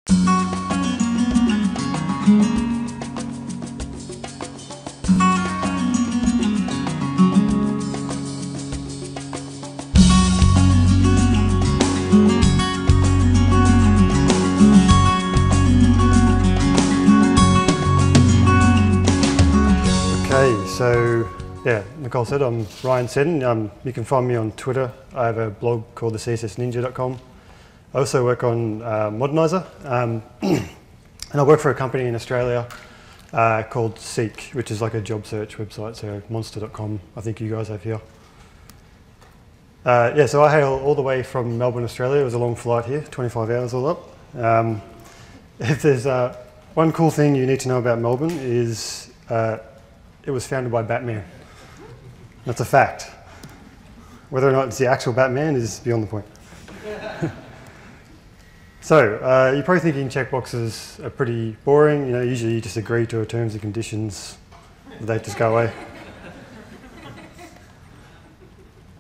So yeah, Nicole said, I'm Ryan Seddon. You can find me on Twitter. I have a blog called the CSSninja.com. I also work on Modernizer, and I work for a company in Australia called Seek, which is like a job search website, so monster.com, I think you guys have here. Yeah, so I hail all the way from Melbourne, Australia. It was a long flight here, 25 hours all up. If there's one cool thing you need to know about Melbourne is it was founded by Batman. That's a fact. Whether or not it's the actual Batman is beyond the point. So, you're probably thinking checkboxes are pretty boring. You know, usually you just agree to terms and conditions, they just go away.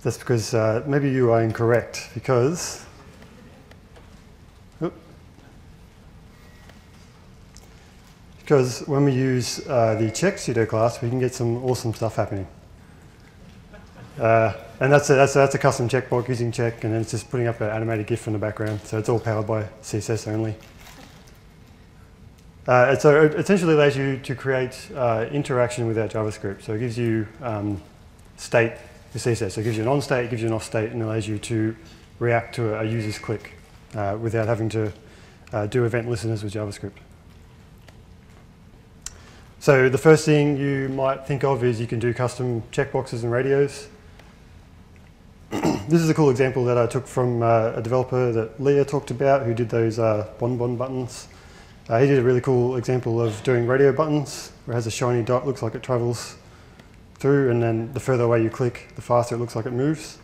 That's because maybe you are incorrect, because when we use the check pseudo class, we can get some awesome stuff happening. And that's a custom checkbox using check, and then it's just putting up an animated GIF in the background. So it's all powered by CSS only. So it essentially allows you to create interaction without JavaScript. So it gives you state with CSS. So it gives you an on state, it gives you an off state, and allows you to react to a user's click without having to do event listeners with JavaScript. So the first thing you might think of is you can do custom checkboxes and radios. This is a cool example that I took from a developer that Leah talked about who did those bonbon buttons. He did a really cool example of doing radio buttons where it has a shiny dot, looks like it travels through, and then the further away you click, the faster it looks like it moves.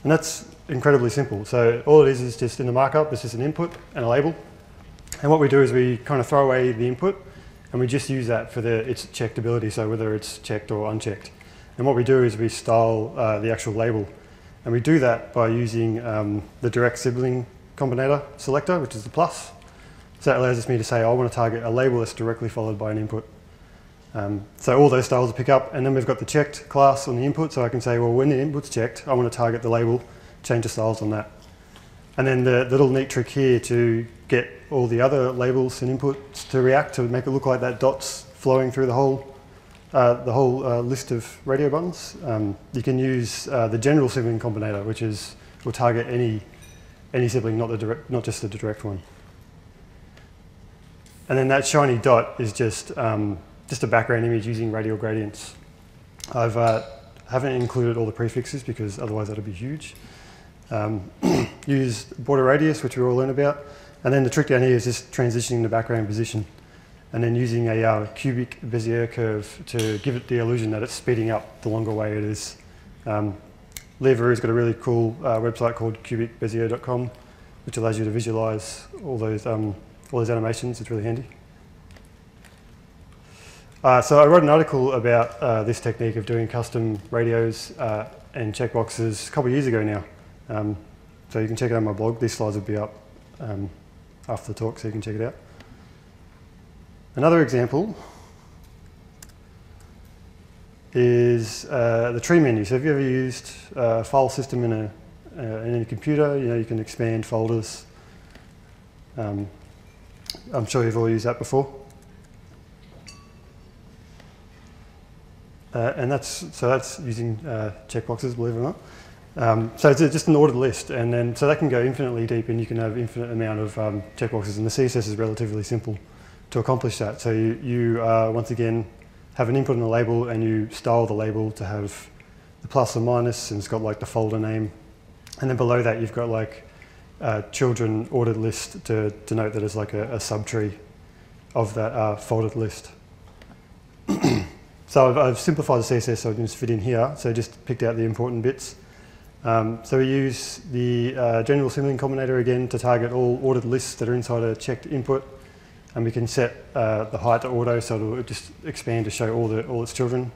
And that's incredibly simple. So all it is just in the markup, it's just an input and a label. And what we do is we kind of throw away the input and we just use that for its checked ability, so whether it's checked or unchecked. And what we do is we style the actual label. And we do that by using the direct sibling combinator selector, which is the plus. So that allows me to say, I want to target a label that's directly followed by an input. So all those styles will pick up, and then we've got the checked class on the input, so I can say, well, when the input's checked, I want to target the label, change the styles on that. And then the little neat trick here to get all the other labels and inputs to react to make it look like that dot's flowing through the whole list of radio buttons. You can use the general sibling combinator, which will target any sibling, not just the direct one. And then that shiny dot is just a background image using radial gradients. I haven't included all the prefixes because otherwise that'd be huge. Use border radius, which we all learn about, and then the trick down here is just transitioning the background position, and then using a cubic Bezier curve to give it the illusion that it's speeding up the longer way it is. Leah Verou's got a really cool website called cubicbezier.com, which allows you to visualize all those animations. It's really handy. So I wrote an article about this technique of doing custom radios and checkboxes a couple of years ago now. So you can check it out on my blog. These slides will be up after the talk, so you can check it out. Another example is the tree menu. So have you ever used a file system in a computer? You know, you can expand folders. I'm sure you've all used that before. And that's using checkboxes, believe it or not. So it's just an ordered list, and then so that can go infinitely deep, and you can have infinite amount of checkboxes, and the CSS is relatively simple to accomplish that. So you once again have an input and a label, and you style the label to have the plus or minus, and it's got like the folder name, and then below that you've got like children ordered list to denote that it's like a subtree of that folded list. So I've simplified the CSS so it can just fit in here. So just picked out the important bits. So we use the general sibling combinator again to target all ordered lists that are inside a checked input, and we can set the height to auto, so it'll just expand to show all its children.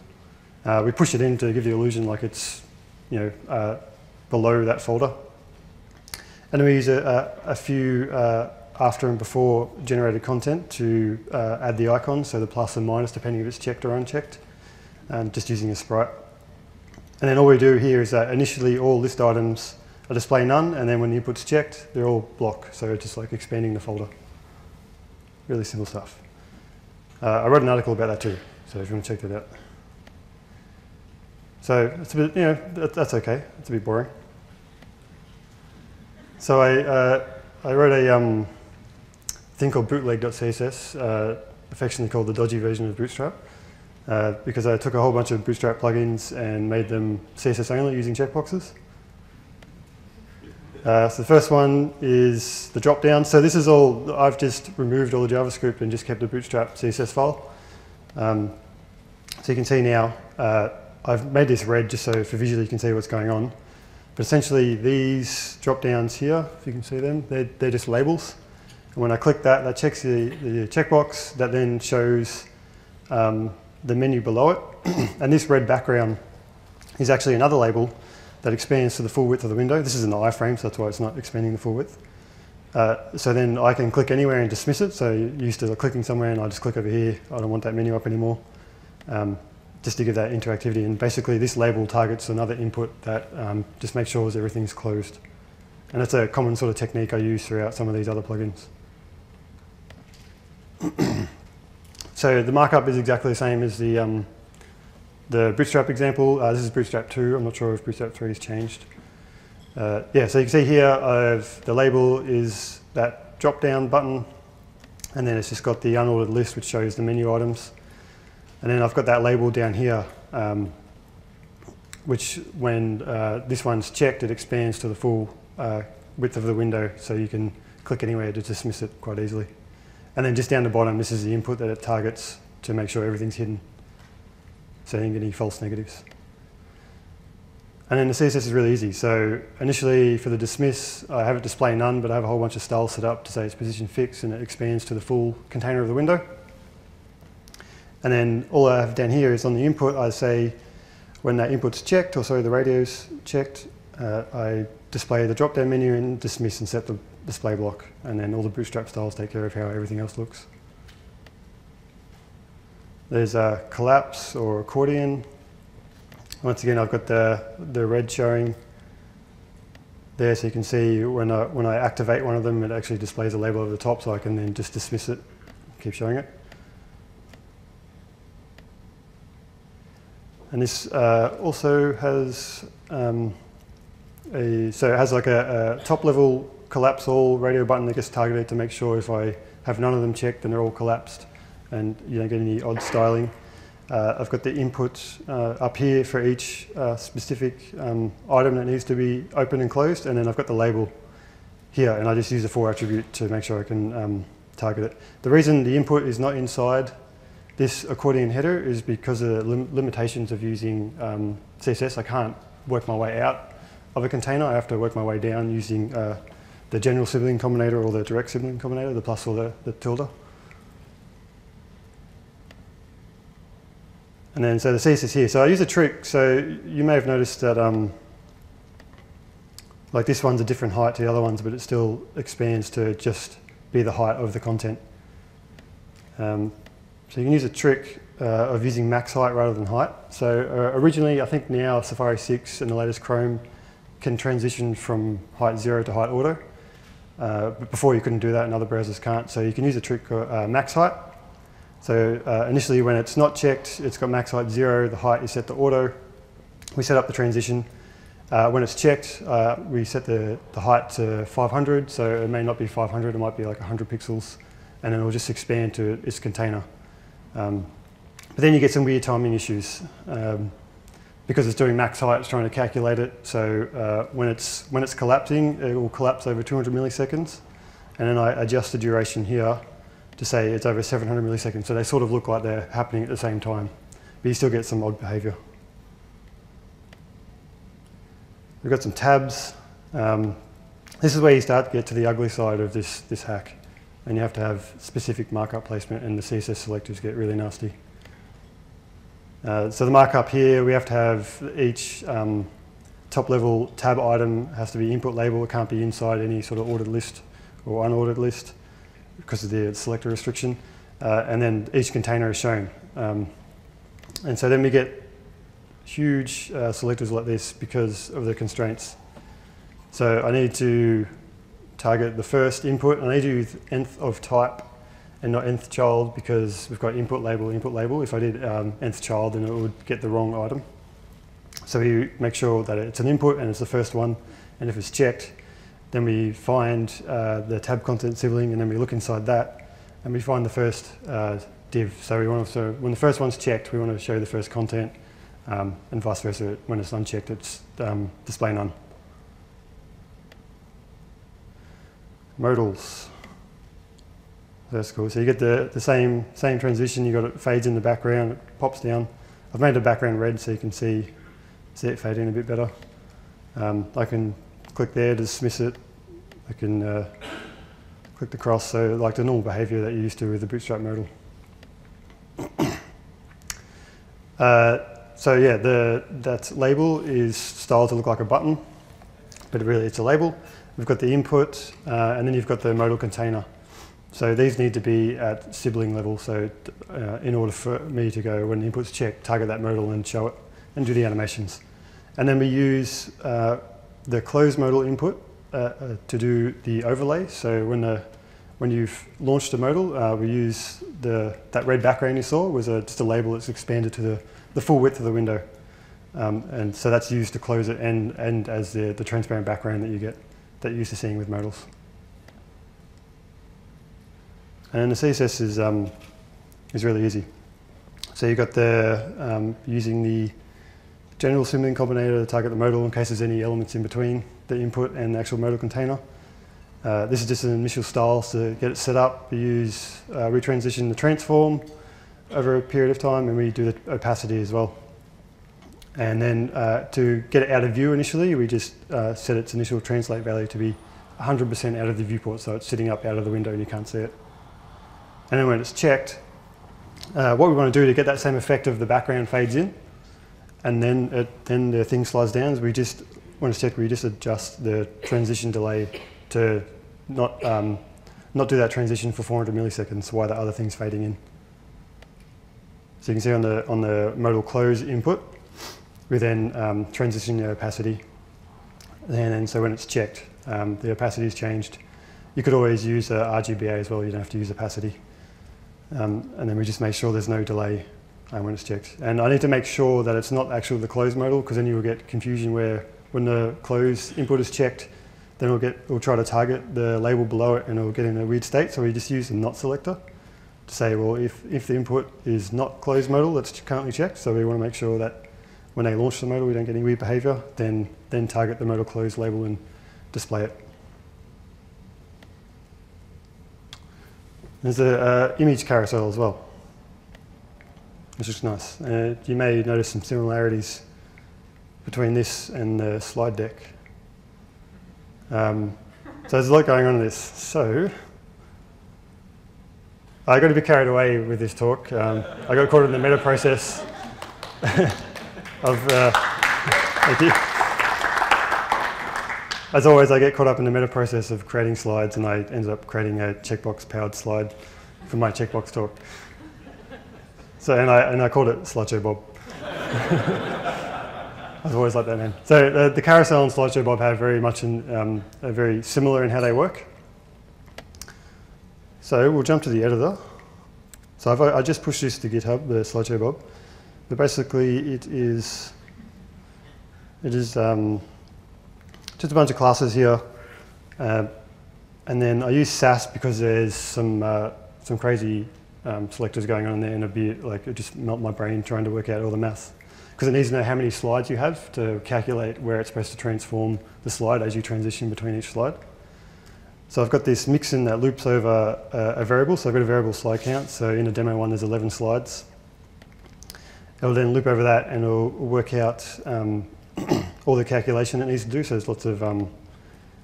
We push it in to give the illusion like it's below that folder, And then we use a few after and before generated content to add the icons, so the plus and minus depending if it's checked or unchecked, just using a sprite. And then all we do here is that initially all list items are display none, and then when the input's checked, they're all block, so it's just like expanding the folder. Really simple stuff. I wrote an article about that too, so if you want to check that out. So it's a bit, you know, that's okay. It's a bit boring. So I wrote a thing called bootleg.css, affectionately called the dodgy version of Bootstrap, because I took a whole bunch of Bootstrap plugins and made them CSS only using checkboxes. So the first one is the dropdown. So this is all, I've just removed all the JavaScript and just kept the Bootstrap CSS file. So you can see now, I've made this red just so for visually you can see what's going on. But essentially these dropdowns here, if you can see them, they're just labels. And when I click that, that checks the checkbox, that then shows the menu below it. And this red background is actually another label that expands to the full width of the window. This is an iframe, so that's why it's not expanding the full width. So then I can click anywhere and dismiss it. So you're used to clicking somewhere and I just click over here. I don't want that menu up anymore. Just to give that interactivity. And basically this label targets another input that just makes sure everything's closed. And that's a common sort of technique I use throughout some of these other plugins. So the markup is exactly the same as the Bootstrap example. This is Bootstrap 2. I'm not sure if Bootstrap 3 has changed. Yeah, so you can see here the label is that drop-down button, and then it's just got the unordered list which shows the menu items. And then I've got that label down here, which when this one's checked, it expands to the full width of the window, so you can click anywhere to dismiss it quite easily. And then just down the bottom, this is the input that it targets to make sure everything's hidden, so you don't get any false negatives. And then the CSS is really easy. So initially for the dismiss, I have it display none, but I have a whole bunch of styles set up to say it's position fixed, and it expands to the full container of the window. And then all I have down here is on the input, I say when that input's checked, or sorry, the radio's checked, I display the drop-down menu and dismiss and set the display block. And then all the Bootstrap styles take care of how everything else looks. There's a collapse or accordion. Once again, I've got the red showing there, so you can see when I activate one of them, it actually displays a label over the top, so I can then just dismiss it, keep showing it. And this also has so it has like a top level collapse all radio button that gets targeted to make sure if I have none of them checked, then they're all collapsed and you don't get any odd styling. I've got the input up here for each specific item that needs to be open and closed, and then I've got the label here, and I just use the for attribute to make sure I can target it. The reason the input is not inside this accordion header is because of the limitations of using CSS. I can't work my way out of a container. I have to work my way down using the general sibling combinator or the direct sibling combinator, the plus or the tilde. And then so the CSS here. So I use a trick. So you may have noticed that like this one's a different height to the other ones, but it still expands to just be the height of the content. So you can use a trick of using max height rather than height. So originally, I think now Safari 6 and the latest Chrome can transition from height 0 to height auto. But before you couldn't do that and other browsers can't. So you can use a trick called max height. So initially when it's not checked, it's got max height 0, the height is set to auto. We set up the transition. When it's checked, we set the height to 500. So it may not be 500, it might be like 100 pixels. And then it'll just expand to its container. But then you get some weird timing issues. Because it's doing max height, it's trying to calculate it. So when it's collapsing, it will collapse over 200 milliseconds. And then I adjust the duration here to say it's over 700 milliseconds. So they sort of look like they're happening at the same time. But you still get some odd behavior. We've got some tabs. This is where you start to get to the ugly side of this hack. And you have to have specific markup placement, and the CSS selectives get really nasty. So the markup here, we have to have each top level tab item has to be input label. It can't be inside any sort of ordered list or unordered list because of the selector restriction. And then each container is shown. And so then we get huge selectors like this because of the constraints. So I need to target the first input. I need to use nth of type and not nth child because we've got input label, input label. If I did nth child, then it would get the wrong item. So we make sure that it's an input and it's the first one. And if it's checked, then we find the tab content sibling, and then we look inside that and we find the first div. So when the first one's checked, we want to show the first content, and vice versa. When it's unchecked, it's display none. Modals. That's cool. So you get the same transition. You got it fades in the background, it pops down. I've made the background red so you can see it fade in a bit better. I can click there to dismiss it. I can click the cross, so like the normal behavior that you're used to with the Bootstrap modal. So yeah, that label is styled to look like a button, but really it's a label. We've got the input, and then you've got the modal container. So these need to be at sibling level. So in order for me to go, when the input's checked, target that modal and show it and do the animations. And then we use the close modal input to do the overlay. So when you've launched a modal, we use that red background you saw was just a label that's expanded to the full width of the window. And so that's used to close it and as the transparent background that you get, that you're used to seeing with modals. And the CSS is really easy. So you've got using the general sibling combinator to target the modal in case there's any elements in between the input and the actual modal container. This is just an initial style to get it set up. We use retransition the transform over a period of time, and we do the opacity as well. And then to get it out of view initially, we just set its initial translate value to be 100% out of the viewport, so it's sitting up out of the window and you can't see it. And then when it's checked, what we want to do to get that same effect of the background fades in, and then the thing slides down, is when it's checked, we just adjust the transition delay to not do that transition for 400 milliseconds while the other thing's fading in. So you can see on the modal close input, we then transition the opacity. And so when it's checked, the opacity is changed. You could always use RGBA as well, you don't have to use opacity. And then we just make sure there's no delay when it's checked. And I need to make sure that it's not actually the close modal, because then you will get confusion where when the close input is checked, then we'll try to target the label below it and it'll get in a weird state. So we just use the not selector to say, well, if the input is not closed modal, that's currently checked. So we want to make sure that when they launch the modal, we don't get any weird behavior, then target the modal close label and display it. There's an image carousel as well, which is nice. You may notice some similarities between this and the slide deck. So there's a lot going on in this. So I got a bit carried away with this talk. I got caught in the meta process of, thank you. As always, I get caught up in the meta process of creating slides, and I ended up creating a checkbox-powered slide for my checkbox talk. So, and I called it Slideshow Bob. I was always like that, man. So the carousel and Slideshow Bob have very much are very similar in how they work. So we'll jump to the editor. So I just pushed this to GitHub, the Slideshow Bob. But basically, it is just a bunch of classes here, and then I use Sass because there's some crazy selectors going on in there, and it just melt my brain trying to work out all the maths, because it needs to know how many slides you have to calculate where it's supposed to transform the slide as you transition between each slide. So I've got this mixin that loops over a variable. So I've got a variable slide count. So in a demo one, there's 11 slides. It'll then loop over that and it'll work out all the calculation it needs to do. So there's lots of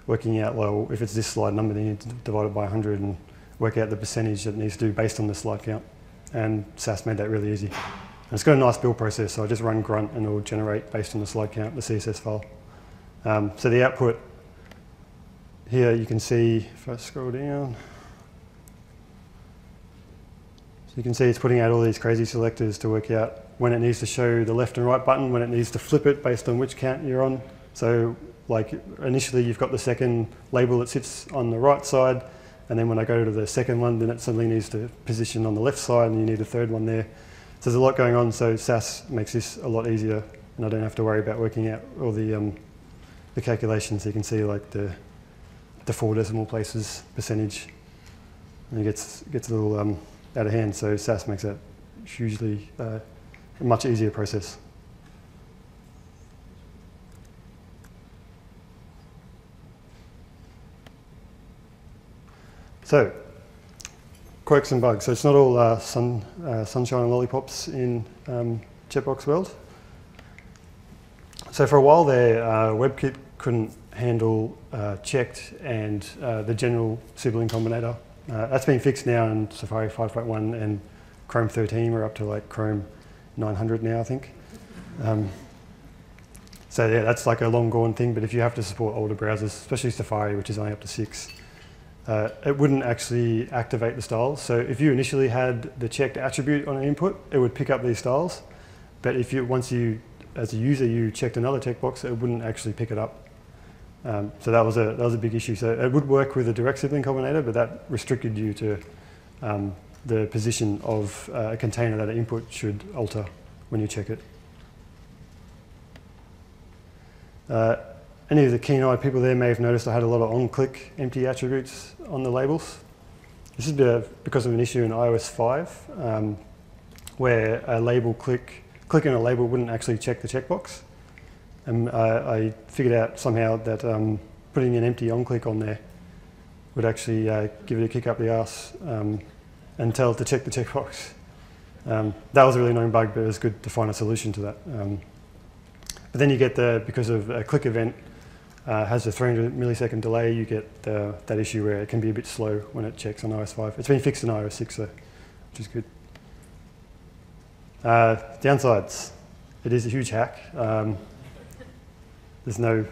working out, well, if it's this slide number, then you need to divide it by 100 and work out the percentage that it needs to do based on the slide count. And Sass made that really easy. And it's got a nice build process, so I just run grunt and it'll generate based on the slide count, the CSS file. So the output here, you can see, if I scroll down, so you can see it's putting out all these crazy selectors to work out when it needs to show the left and right button, when it needs to flip it based on which count you're on. So like initially you've got the second label that sits on the right side, and then when I go to the second one, then it suddenly needs to position on the left side, and you need a third one there. So there's a lot going on, so SAS makes this a lot easier, and I don't have to worry about working out all the calculations. You can see like the 4 decimal places percentage, and it gets a little out of hand, so SAS makes that hugely a much easier process. So, quirks and bugs. So it's not all sunshine and lollipops in Checkbox world. So for a while there, WebKit couldn't handle checked and the general sibling combinator. That's been fixed now in Safari 5.1 and Chrome 13. We're up to like Chrome 900 now, I think. So yeah, that's like a long gone thing, but if you have to support older browsers, especially Safari, which is only up to 6, it wouldn't actually activate the styles. So if you initially had the checked attribute on an input, it would pick up these styles. But if once you, as a user, you checked another checkbox, it wouldn't actually pick it up. So that was a big issue. So it would work with a direct sibling combinator, but that restricted you to the position of a container that an input should alter when you check it. Any of the keen-eyed people there may have noticed I had a lot of on-click empty attributes on the labels. This is because of an issue in iOS 5, where a label clicking a label wouldn't actually check the checkbox. And I figured out somehow that putting an empty on-click on there would actually give it a kick up the arse and tell it to check the checkbox. That was a really annoying bug, but it was good to find a solution to that. But then you get because of a click event, has a 300 millisecond delay, you get that issue where it can be a bit slow when it checks on iOS 5. It's been fixed in iOS 6 though, which is good. Downsides. It is a huge hack. There's no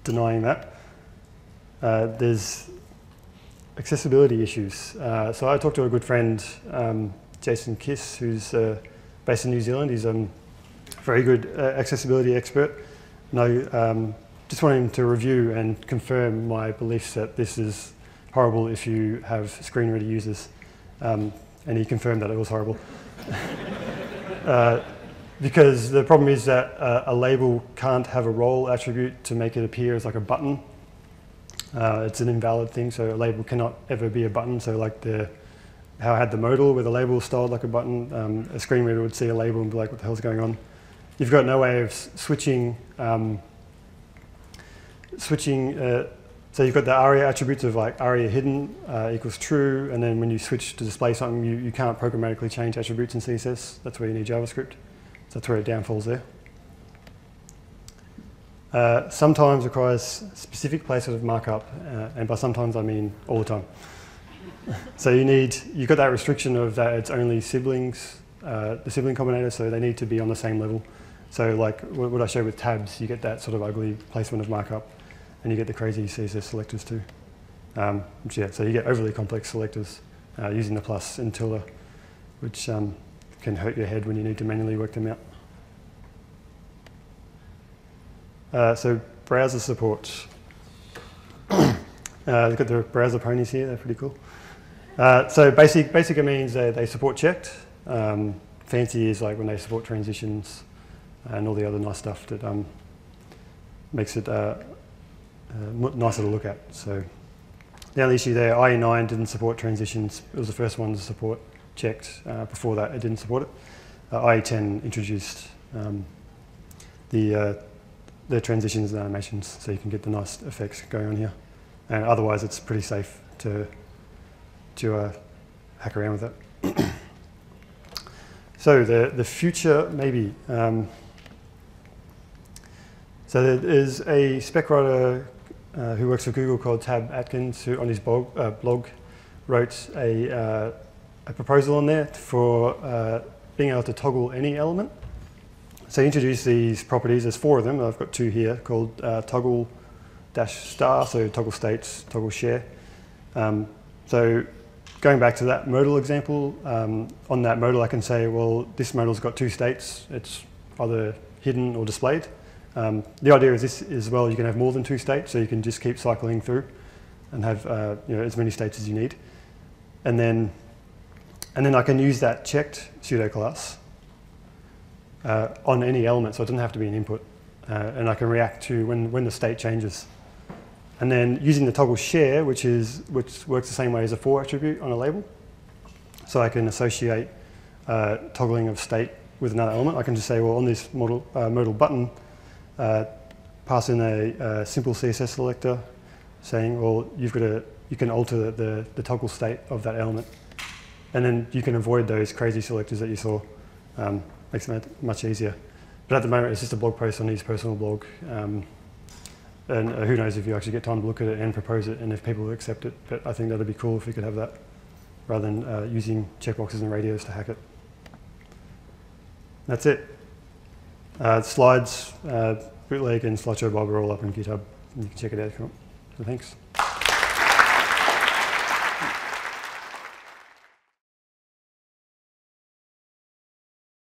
denying that. There's accessibility issues. So I talked to a good friend, Jason Kiss, who's based in New Zealand. He's a very good accessibility expert. And I just wanted him to review and confirm my beliefs that this is horrible if you have screen reader users. And he confirmed that it was horrible. Because the problem is that a label can't have a role attribute to make it appear as like a button. It's an invalid thing, so a label cannot ever be a button. So like how I had the modal where the label was styled like a button, a screen reader would see a label and be like, what the hell's going on? You've got no way of switching, so you've got the ARIA attributes of like ARIA hidden equals true, and then when you switch to display something, you can't programmatically change attributes in CSS. That's where you need JavaScript. So that's where it downfalls there. Sometimes requires specific places of markup, and by sometimes I mean all the time. So you've got that restriction of that it's only siblings, the sibling combinator, so they need to be on the same level. So like what I showed with tabs, you get that sort of ugly placement of markup, and you get the crazy CSS selectors too. So you get overly complex selectors using the plus and tilde, which can hurt your head when you need to manually work them out. So browser support. Look at the browser ponies here, they're pretty cool. So basic means they support checked. Fancy is like when they support transitions and all the other nice stuff that makes it nicer to look at. So the only issue there, IE9 didn't support transitions. It was the first one to support checked. Before that, it didn't support it. IE10 introduced the transitions and animations, so you can get the nice effects going on here. And otherwise, it's pretty safe to hack around with it. So the future, maybe. So there is a spec writer who works for Google called Tab Atkins, who on his blog wrote a proposal on there for being able to toggle any element. So he introduced these properties. There's 4 of them. I've got 2 here called toggle --, so toggle states, toggle share. So going back to that modal example, on that modal I can say, well, this modal's got 2 states. It's either hidden or displayed. The idea is this as well, you can have more than 2 states, so you can just keep cycling through and have as many states as you need. And then I can use that checked pseudo class on any element, so it doesn't have to be an input. And I can react to when the state changes. And then using the toggle share, which works the same way as a for attribute on a label. So I can associate toggling of state with another element. I can just say, well, on this modal button, pass in a simple CSS selector saying, well, you can alter the toggle state of that element. And then you can avoid those crazy selectors that you saw. Makes it much easier. But at the moment, it's just a blog post on his personal blog. And who knows if you actually get time to look at it and propose it and if people accept it. But I think that'd be cool if we could have that rather than using checkboxes and radios to hack it. That's it. Slides, bootleg and slideshow Bob are all up on GitHub. You can check it out if you want. So thanks.